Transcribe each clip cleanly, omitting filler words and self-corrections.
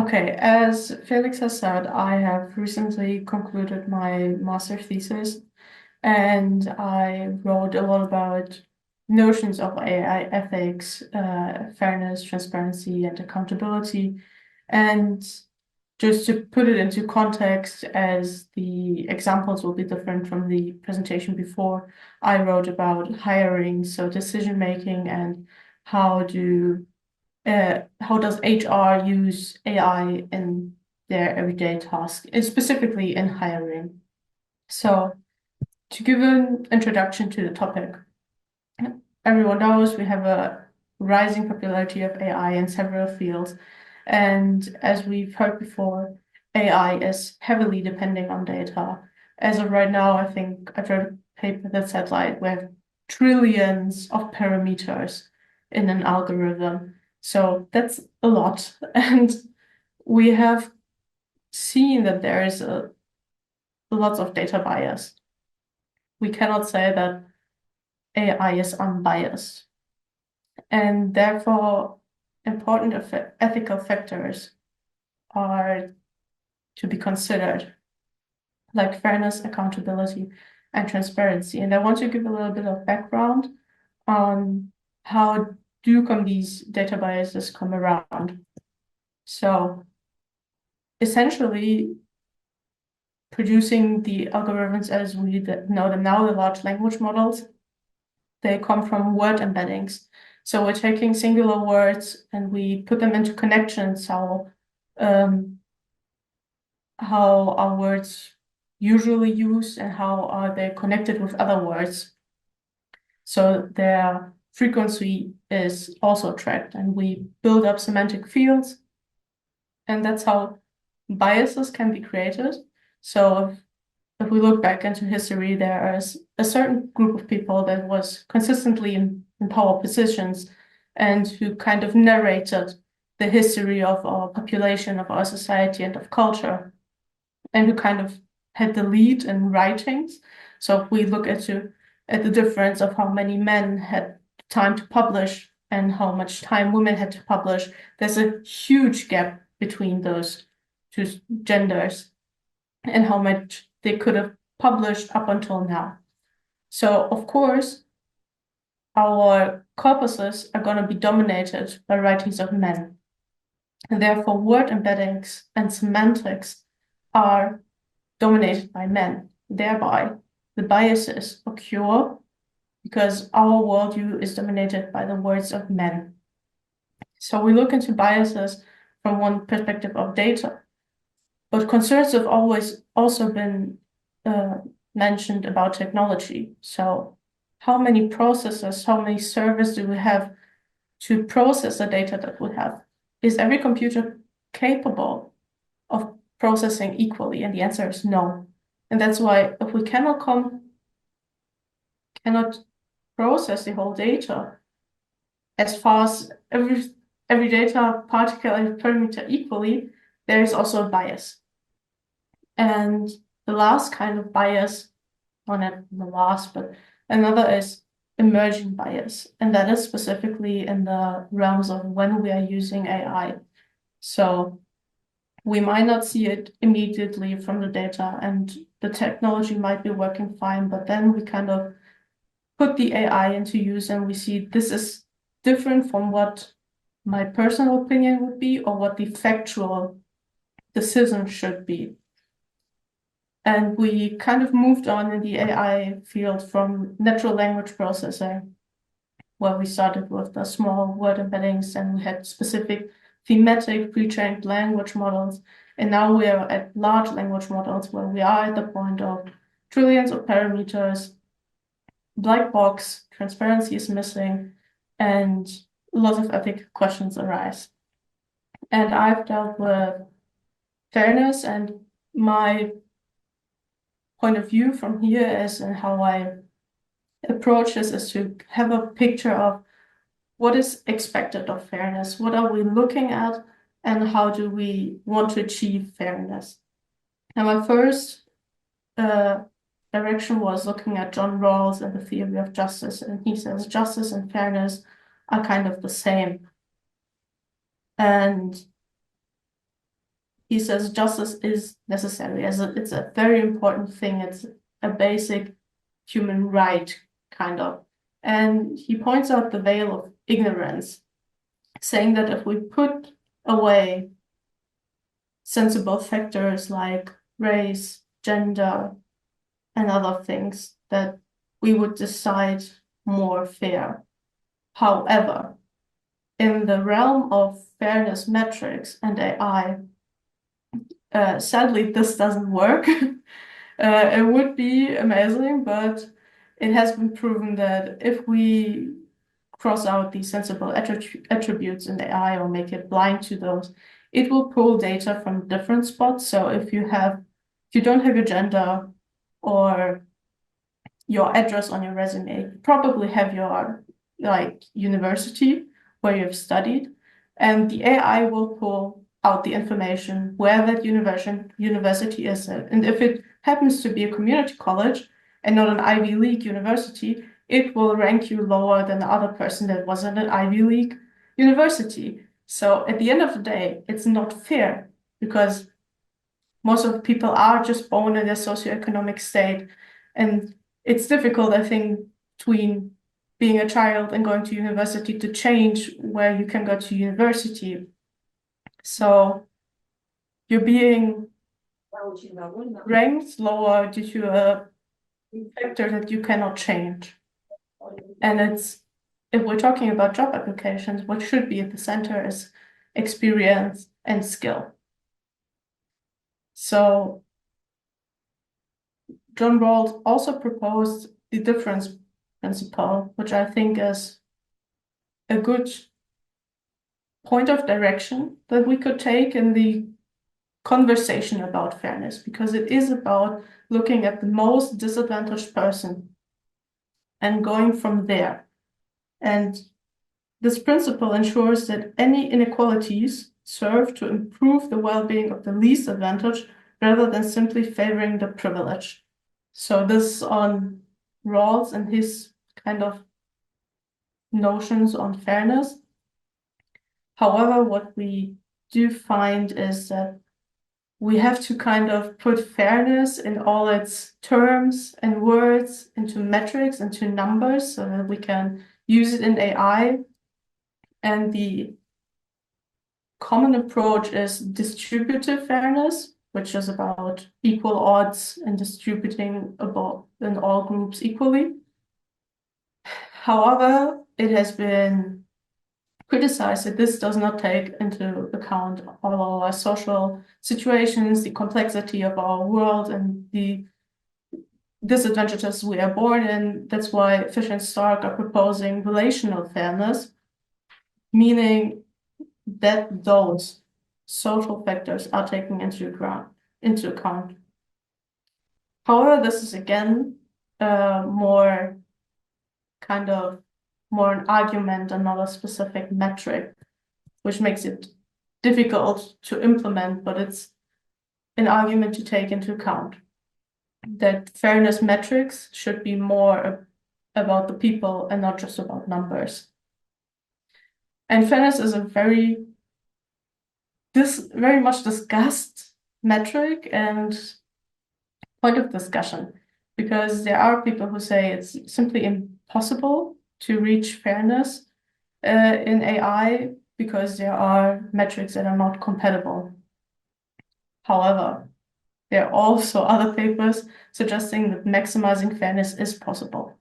Okay, as Felix has said, I have recently concluded my master thesis and I wrote a lot about notions of AI ethics, fairness, transparency, and accountability. And just to put it into context, as the examples will be different from the presentation before, I wrote about hiring, so decision making, and how do how does HR use AI in their everyday task, and specifically in hiring? So, to give an introduction to the topic, everyone knows we have a rising popularity of AI in several fields. And as we've heard before, AI is heavily depending on data. As of right now, I think I read a paper that said like we have trillions of parameters in an algorithm. So that's a lot. And we have seen that there is lots of data bias. We cannot say that AI is unbiased. And therefore, important ethical factors are to be considered, like fairness, accountability, and transparency. And I want to give a little bit of background on how these data biases come around. So essentially, producing the algorithms as we know them now, the large language models, they come from word embeddings. So we're taking singular words and we put them into connections, how are words usually used and how are they connected with other words. So their frequency is also tracked, and we build up semantic fields, and that's how biases can be created. So if we look back into history, there is a certain group of people that was consistently in power positions and who kind of narrated the history of our population, of our society, and of culture, and who kind of had the lead in writings. So if we look at the difference of how many men had time to publish and how much time women had to publish, there's a huge gap between those two genders and how much they could have published up until now. So, of course, our corpuses are going to be dominated by writings of men. And therefore, word embeddings and semantics are dominated by men. Thereby, the biases occur because our worldview is dominated by the words of men. So we look into biases from one perspective of data, but concerns have always also been mentioned about technology. So how many processors, how many servers do we have to process the data that we have? Is every computer capable of processing equally? And the answer is no. And that's why if we cannot process the whole data as far as every data particle and parameter equally, there is also a bias. And the last kind of bias, well, not the last, but another is emerging bias. And that is specifically in the realms of when we are using AI. So we might not see it immediately from the data and the technology might be working fine, but then we kind of put the AI into use and we see this is different from what my personal opinion would be or what the factual decision should be. And we kind of moved on in the AI field from natural language processing, where we started with the small word embeddings and we had specific thematic pre-trained language models. And now we are at large language models where we are at the point of trillions of parameters, black box, transparency is missing, and lots of ethical questions arise. And I've dealt with fairness, and my point of view from here is, and how I approach this is to have a picture of what is expected of fairness, what are we looking at, and how do we want to achieve fairness. And my first direction was looking at John Rawls and the theory of justice, and he says justice and fairness are kind of the same. And he says justice is necessary, as it's a very important thing. It's a basic human right, kind of. And he points out the veil of ignorance, saying that if we put away sensible factors like race, gender, and other things, that we would decide more fair. However, in the realm of fairness metrics and AI, sadly, this doesn't work. It would be amazing, but it has been proven that if we cross out these sensible attributes in AI or make it blind to those, it will pull data from different spots. So if you don't have your gender or your address on your resume, you probably have your university where you've studied, and the AI will pull out the information where that university is at. And if it happens to be a community college and not an Ivy League university, it will rank you lower than the other person that was at an Ivy League university. So at the end of the day, it's not fair because most of the people are just born in their socioeconomic state. And it's difficult, I think, between being a child and going to university to change where you can go to university. So you're being ranked lower due to a factor that you cannot change. And if we're talking about job applications, what should be at the center is experience and skill. So John Rawls also proposed the difference principle, which I think is a good point of direction that we could take in the conversation about fairness, because it is about looking at the most disadvantaged person and going from there. And this principle ensures that any inequalities serve to improve the well-being of the least advantaged rather than simply favoring the privileged. So this on Rawls and his kind of notions on fairness. However, what we do find is that we have to kind of put fairness in all its terms and words into metrics, into numbers, so that we can use it in AI. And the common approach is distributive fairness, which is about equal odds and distributing in all groups equally. However, it has been criticized that this does not take into account all our social situations, the complexity of our world, and the disadvantages we are born in. That's why Fish and Stark are proposing relational fairness, meaning that those social factors are taken into account. However, this is again more an argument and not a specific metric, which makes it difficult to implement, but it's an argument to take into account. That fairness metrics should be more about the people and not just about numbers. And fairness is a very much discussed metric and point of discussion, because there are people who say it's simply impossible to reach fairness in AI because there are metrics that are not compatible. However, there are also other papers suggesting that maximizing fairness is possible.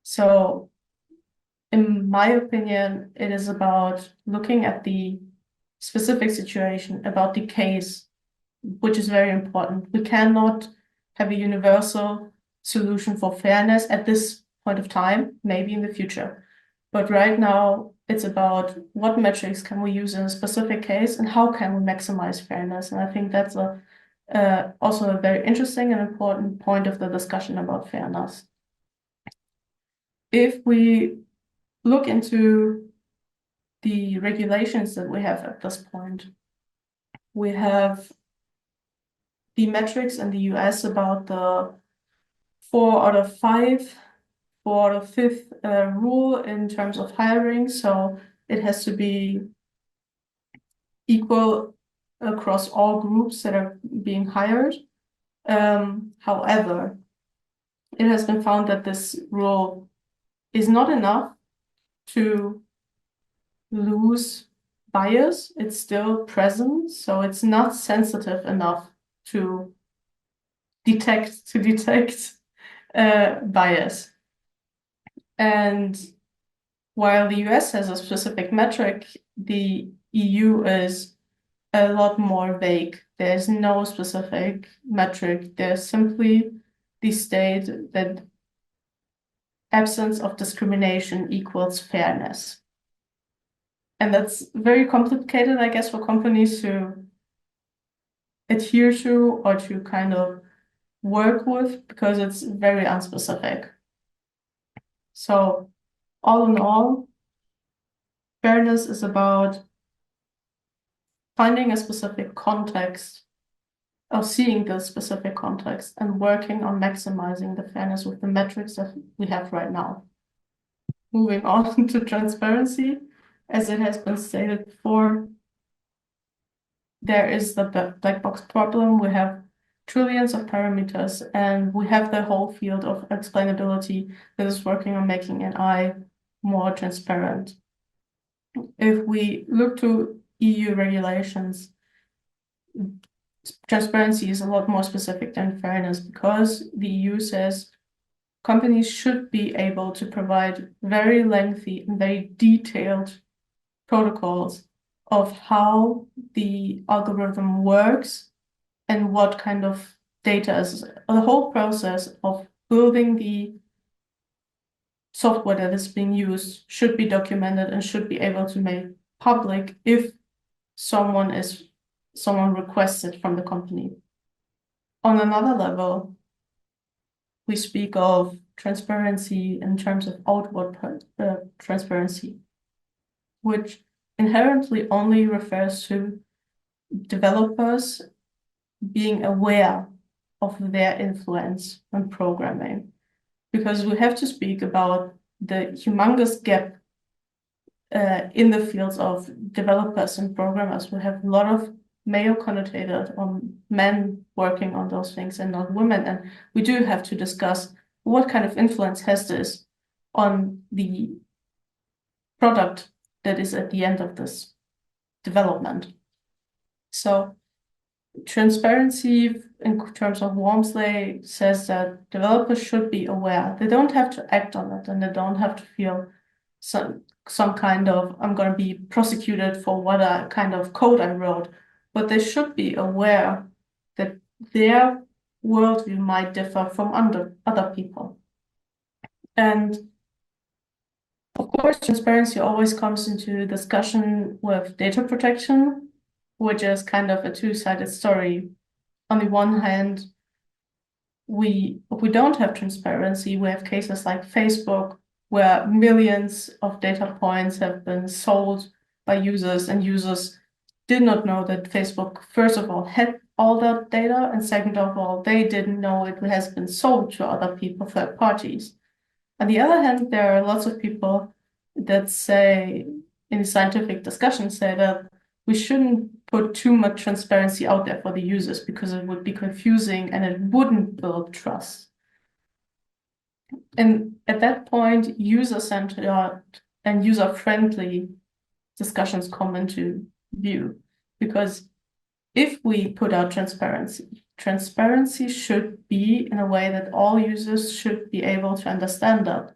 So in my opinion, it is about looking at the specific situation, about the case, which is very important. We cannot have a universal solution for fairness at this point of time, maybe in the future. But right now, it's about what metrics can we use in a specific case and how can we maximize fairness. And I think that's also a very interesting and important point of the discussion about fairness. If we look into the regulations that we have at this point, we have the metrics in the US about the 4 out of 5, 4 out of 5th rule in terms of hiring. So it has to be equal across all groups that are being hired. However, it has been found that this rule is not enough to lose bias. It's still present, so it's not sensitive enough to detect bias. And while the US has a specific metric, the EU is a lot more vague. There's no specific metric. There's simply the state that absence of discrimination equals fairness. And that's very complicated, I guess, for companies to adhere to or to kind of work with because it's very unspecific. So all in all, fairness is about finding a specific context or seeing the specific context and working on maximizing the fairness with the metrics that we have right now. Moving on to transparency, as it has been stated before, there is the black box problem. We have trillions of parameters, and we have the whole field of explainability that is working on making AI more transparent. If we look to EU regulations, transparency is a lot more specific than fairness because the EU says companies should be able to provide very lengthy and very detailed protocols of how the algorithm works and what kind of data is. The whole process of building the software that is being used should be documented and should be able to make public if someone requests it from the company. On another level, we speak of transparency in terms of outward transparency, which inherently only refers to developers being aware of their influence on programming. Because we have to speak about the humongous gap in the fields of developers and programmers. We have a lot of male connotated on men working on those things and not women. And we do have to discuss what kind of influence has this on the product that is at the end of this development. So transparency in terms of Wormsley says that developers should be aware. They don't have to act on it and they don't have to feel some kind of, I'm going to be prosecuted for what kind of code I wrote, but they should be aware that their worldview might differ from other people. And of course, transparency always comes into discussion with data protection, which is kind of a two-sided story. On the one hand, if we don't have transparency, we have cases like Facebook, where millions of data points have been sold by users, and users did not know that Facebook, first of all, had all that data, and second of all, they didn't know it has been sold to other people, third parties. On the other hand, there are lots of people that say, in scientific discussions, say that we shouldn't put too much transparency out there for the users because it would be confusing and it wouldn't build trust. And at that point, user-centered and user-friendly discussions come into view. Because if we put out transparency should be in a way that all users should be able to understand that.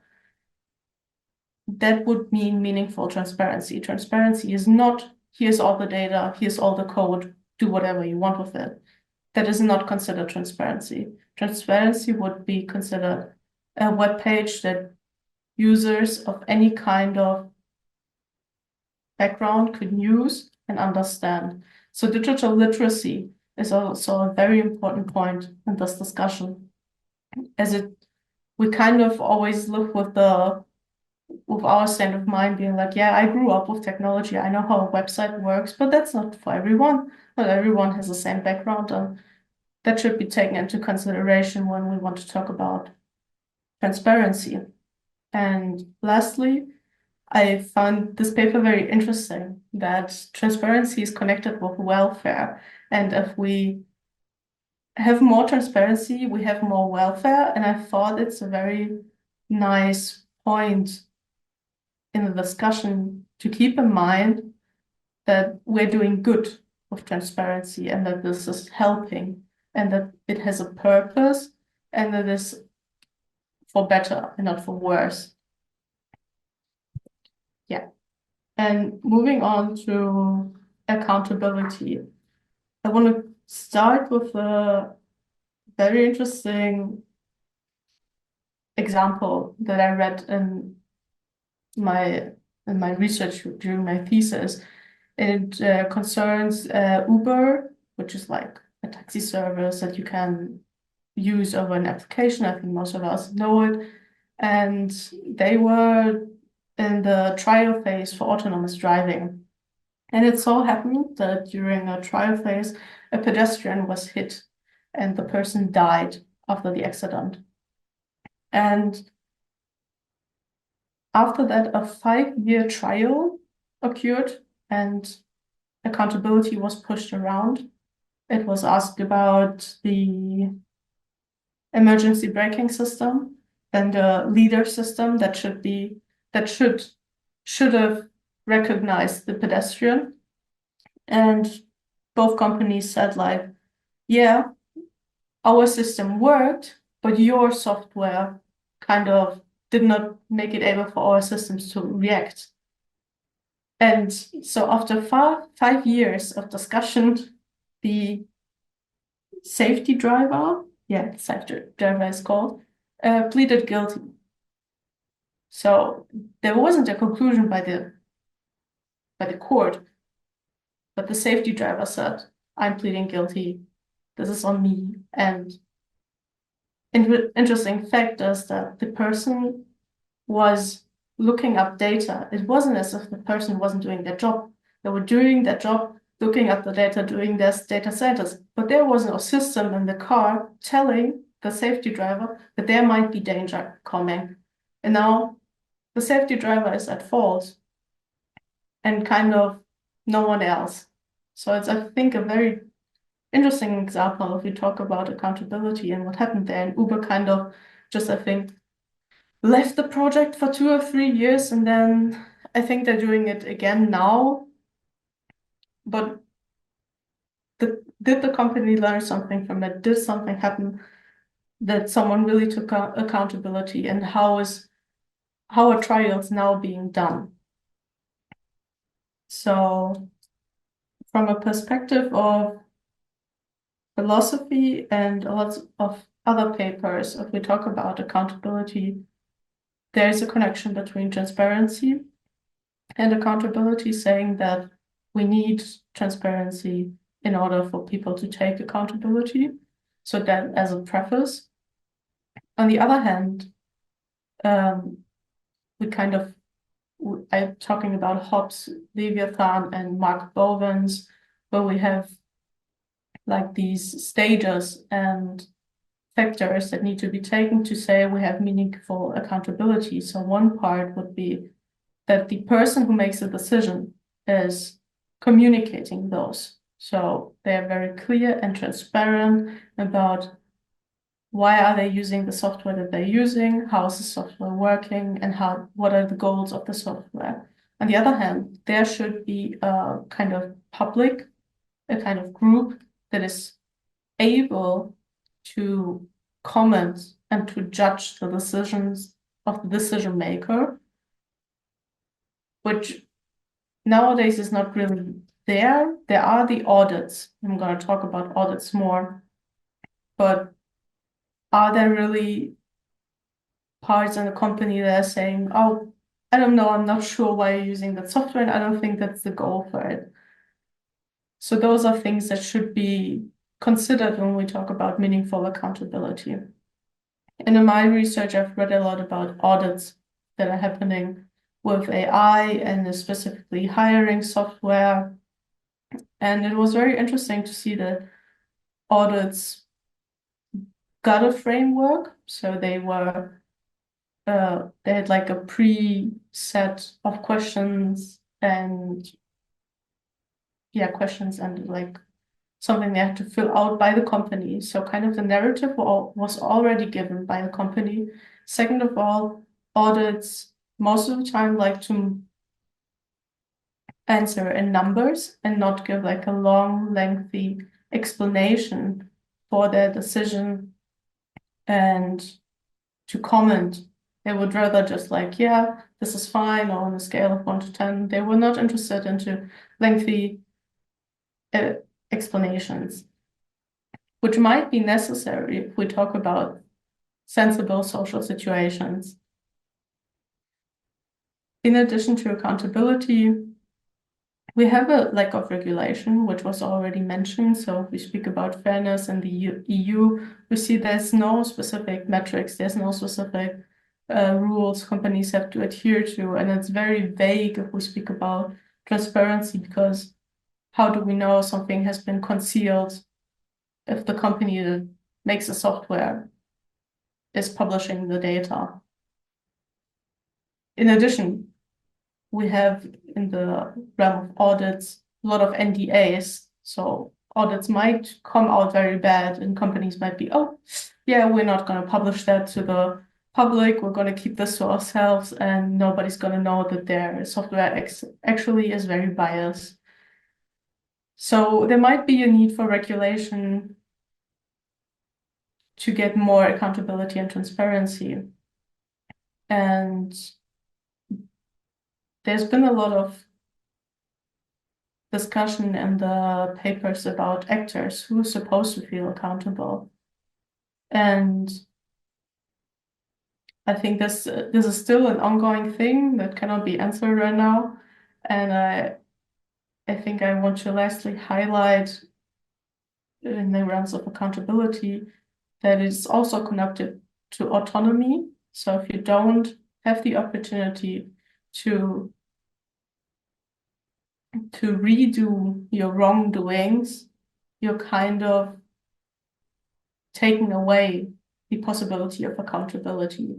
That would mean meaningful transparency. Transparency is not, here's all the data, here's all the code, do whatever you want with it. That is not considered transparency. Transparency would be considered a web page that users of any kind of background could use and understand. So digital literacy is also a very important point in this discussion, as we kind of always live with our state of mind being like, yeah, I grew up with technology, I know how a website works, but that's not for everyone. Not everyone has the same background, and that should be taken into consideration when we want to talk about transparency. And lastly, I found this paper very interesting, that transparency is connected with welfare. And if we have more transparency, we have more welfare. And I thought it's a very nice point in the discussion to keep in mind that we're doing good with transparency and that this is helping and that it has a purpose and that it is for better and not for worse. Yeah. And moving on to accountability, I want to start with a very interesting example that I read in my research during my thesis. It concerns Uber, which is like a taxi service that you can use over an application. I think most of us know it. And they were in the trial phase for autonomous driving. And it so happened that during a trial phase, a pedestrian was hit and the person died after the accident. And after that, a 5-year trial occurred and accountability was pushed around. It was asked about the emergency braking system, then the leader system that should have recognized the pedestrian. And both companies said like, yeah, our system worked, but your software kind of did not make it able for our systems to react. And so after 5 years of discussion, the safety driver, the safety driver is called, pleaded guilty. So there wasn't a conclusion by the court, but the safety driver said, I'm pleading guilty. This is on me. And interesting fact is that the person was looking up data. It wasn't as if the person wasn't doing their job. They were doing their job, looking at the data, doing their data scientists. But there was no system in the car telling the safety driver that there might be danger coming. And now the safety driver is at fault and kind of no one else. So it's, I think, a very interesting example if we talk about accountability and what happened there. And Uber kind of just, I think, left the project for 2 or 3 years, and then I think they're doing it again now. But did the company learn something from it? Did something happen that someone really took accountability? And how are trials now being done? So from a perspective of philosophy and lots of other papers, if we talk about accountability, there is a connection between transparency and accountability, saying that we need transparency in order for people to take accountability. So that as a preface. On the other hand, I'm talking about Hobbes, Leviathan, and Mark Bowen's, where we have like these stages and factors that need to be taken to say we have meaningful accountability. So one part would be that the person who makes a decision is communicating those. So they're very clear and transparent about why are they using the software that they're using, how is the software working, and what are the goals of the software. On the other hand, there should be a kind of public, a kind of group that is able to comment and to judge the decisions of the decision maker, which nowadays is not really there. There are the audits. I'm going to talk about audits more, but are there really parts in the company that are saying, oh, I don't know, I'm not sure why you're using that software, and I don't think that's the goal for it. So those are things that should be considered when we talk about meaningful accountability. And in my research, I've read a lot about audits that are happening with AI and specifically hiring software. And it was very interesting to see that audits got a framework. So they had like a set of questions and questions and like something they had to fill out by the company. So kind of the narrative was already given by the company. Second of all, audits most of the time like to answer in numbers and not give like a long, lengthy explanation for their decision and to comment. They would rather just like, yeah, this is fine, or on a scale of 1 to 10. They were not interested into lengthy explanations, which might be necessary if we talk about sensible social situations. In addition to accountability, we have a lack of regulation, which was already mentioned. So if we speak about fairness in the EU, we see there's no specific metrics, there's no specific rules companies have to adhere to, and it's very vague if we speak about transparency, because how do we know something has been concealed if the company that makes the software is publishing the data? In addition, we have in the realm of audits a lot of NDAs. So audits might come out very bad and companies might be, oh, yeah, we're not going to publish that to the public. We're going to keep this to ourselves and nobody's going to know that their software actually is very biased. So there might be a need for regulation to get more accountability and transparency. And there's been a lot of discussion in the papers about actors who's supposed to feel accountable. And I think this is still an ongoing thing that cannot be answered right now. And I think I want to lastly highlight in the realms of accountability that it's also connected to autonomy. So if you don't have the opportunity to redo your wrongdoings, you're kind of taking away the possibility of accountability.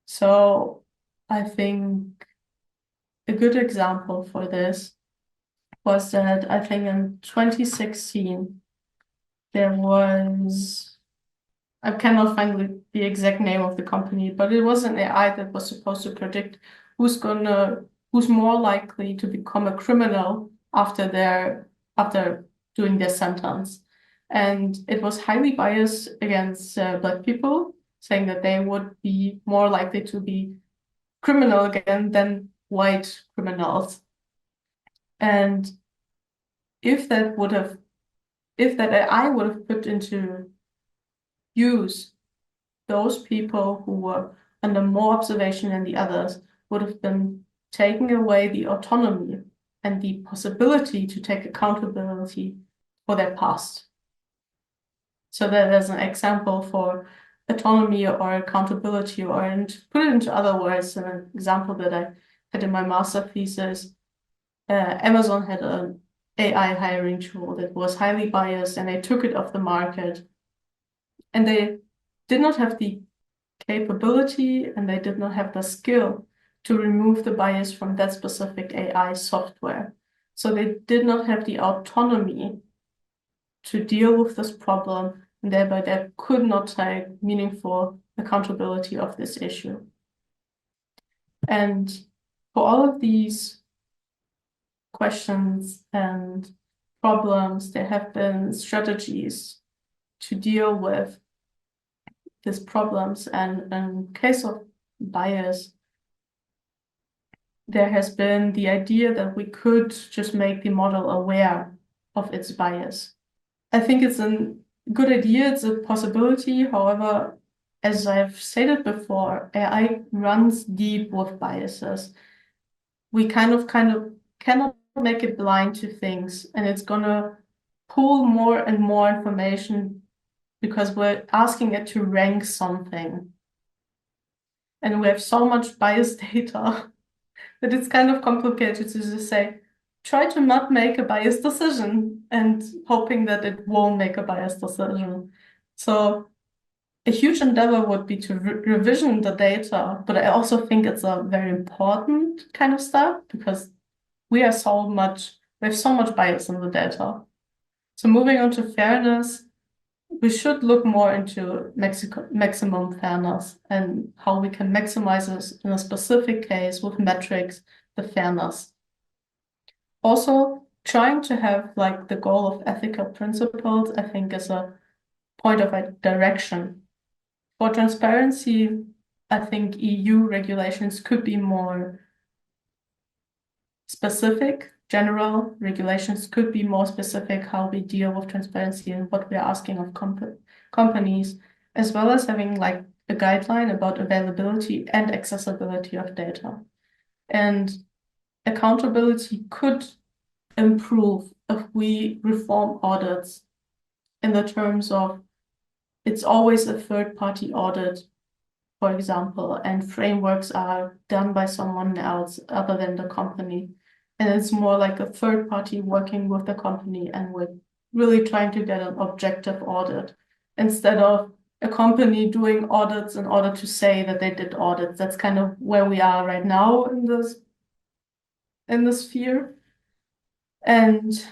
So I think a good example for this was that I think in 2016, there was, I cannot find the exact name of the company, but it was an AI that was supposed to predict who's more likely to become a criminal after doing their sentence. And it was highly biased against Black people, saying that they would be more likely to be criminal again than white criminals. And if that AI would have put into use those people who were under more observation than the others, would have been taking away the autonomy and the possibility to take accountability for their past. So that as an example for autonomy or accountability, or and to put it into other words, an example that I had in my master thesis, Amazon had an AI hiring tool that was highly biased, and they took it off the market. And they did not have the capability and they did not have the skill to remove the bias from that specific AI software. So they did not have the autonomy to deal with this problem, and thereby they could not take meaningful accountability of this issue. And for all of these questions and problems, there have been strategies to deal with these problems. And in case of bias, there has been the idea that we could just make the model aware of its bias. I think it's a good idea, it's a possibility. However, as I've stated before, AI runs deep with biases. We kind of cannot make it blind to things, and it's gonna pull more and more information because we're asking it to rank something. And we have so much biased data that it's kind of complicated to just say, try to not make a biased decision and hoping that it won't make a biased decision. So a huge endeavor would be to revision the data, but I also think it's a very important kind of step because we have so much bias in the data. So moving on to fairness, we should look more into maximum fairness and how we can maximize this in a specific case with metrics, the fairness. Also, trying to have like the goal of ethical principles, I think is a point of a direction. For transparency, I think EU regulations could be more specific. General regulations could be more specific how we deal with transparency and what we are asking of companies, as well as having like a guideline about availability and accessibility of data. And accountability could improve if we reform audits in the terms of it's always a third-party audit, for example, and frameworks are done by someone else other than the company. And it's more like a third party working with the company and we're really trying to get an objective audit instead of a company doing audits in order to say that they did audits. That's kind of where we are right now in this sphere. And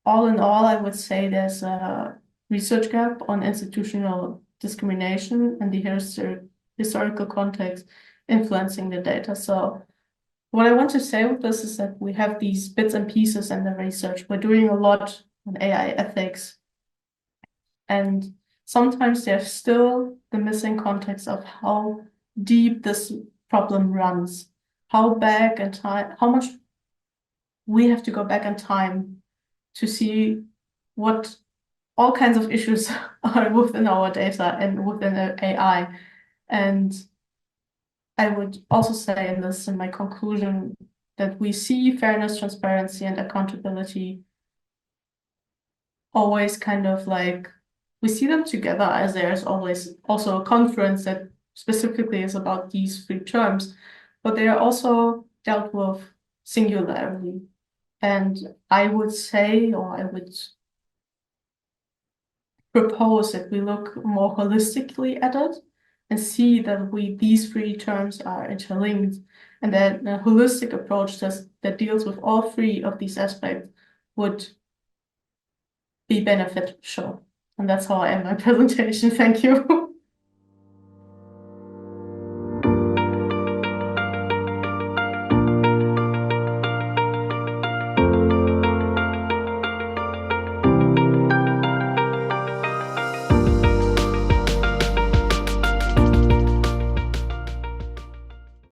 all in all, I would say there's a research gap on institutional discrimination and the historical context influencing the data. So what I want to say with this is that we have these bits and pieces in the research. We're doing a lot on AI ethics. And sometimes there's still the missing context of how deep this problem runs, how much we have to go back in time to see what all kinds of issues are within our data and within AI. And I would also say in my conclusion, that we see fairness, transparency, and accountability always kind of like, we see them together as there's always also a conference that specifically is about these three terms, but they are also dealt with singularly. And I would say, or I would propose that we look more holistically at it and see that these three terms are interlinked, and that a holistic approach that deals with all three of these aspects would be beneficial. And that's how I end my presentation. Thank you.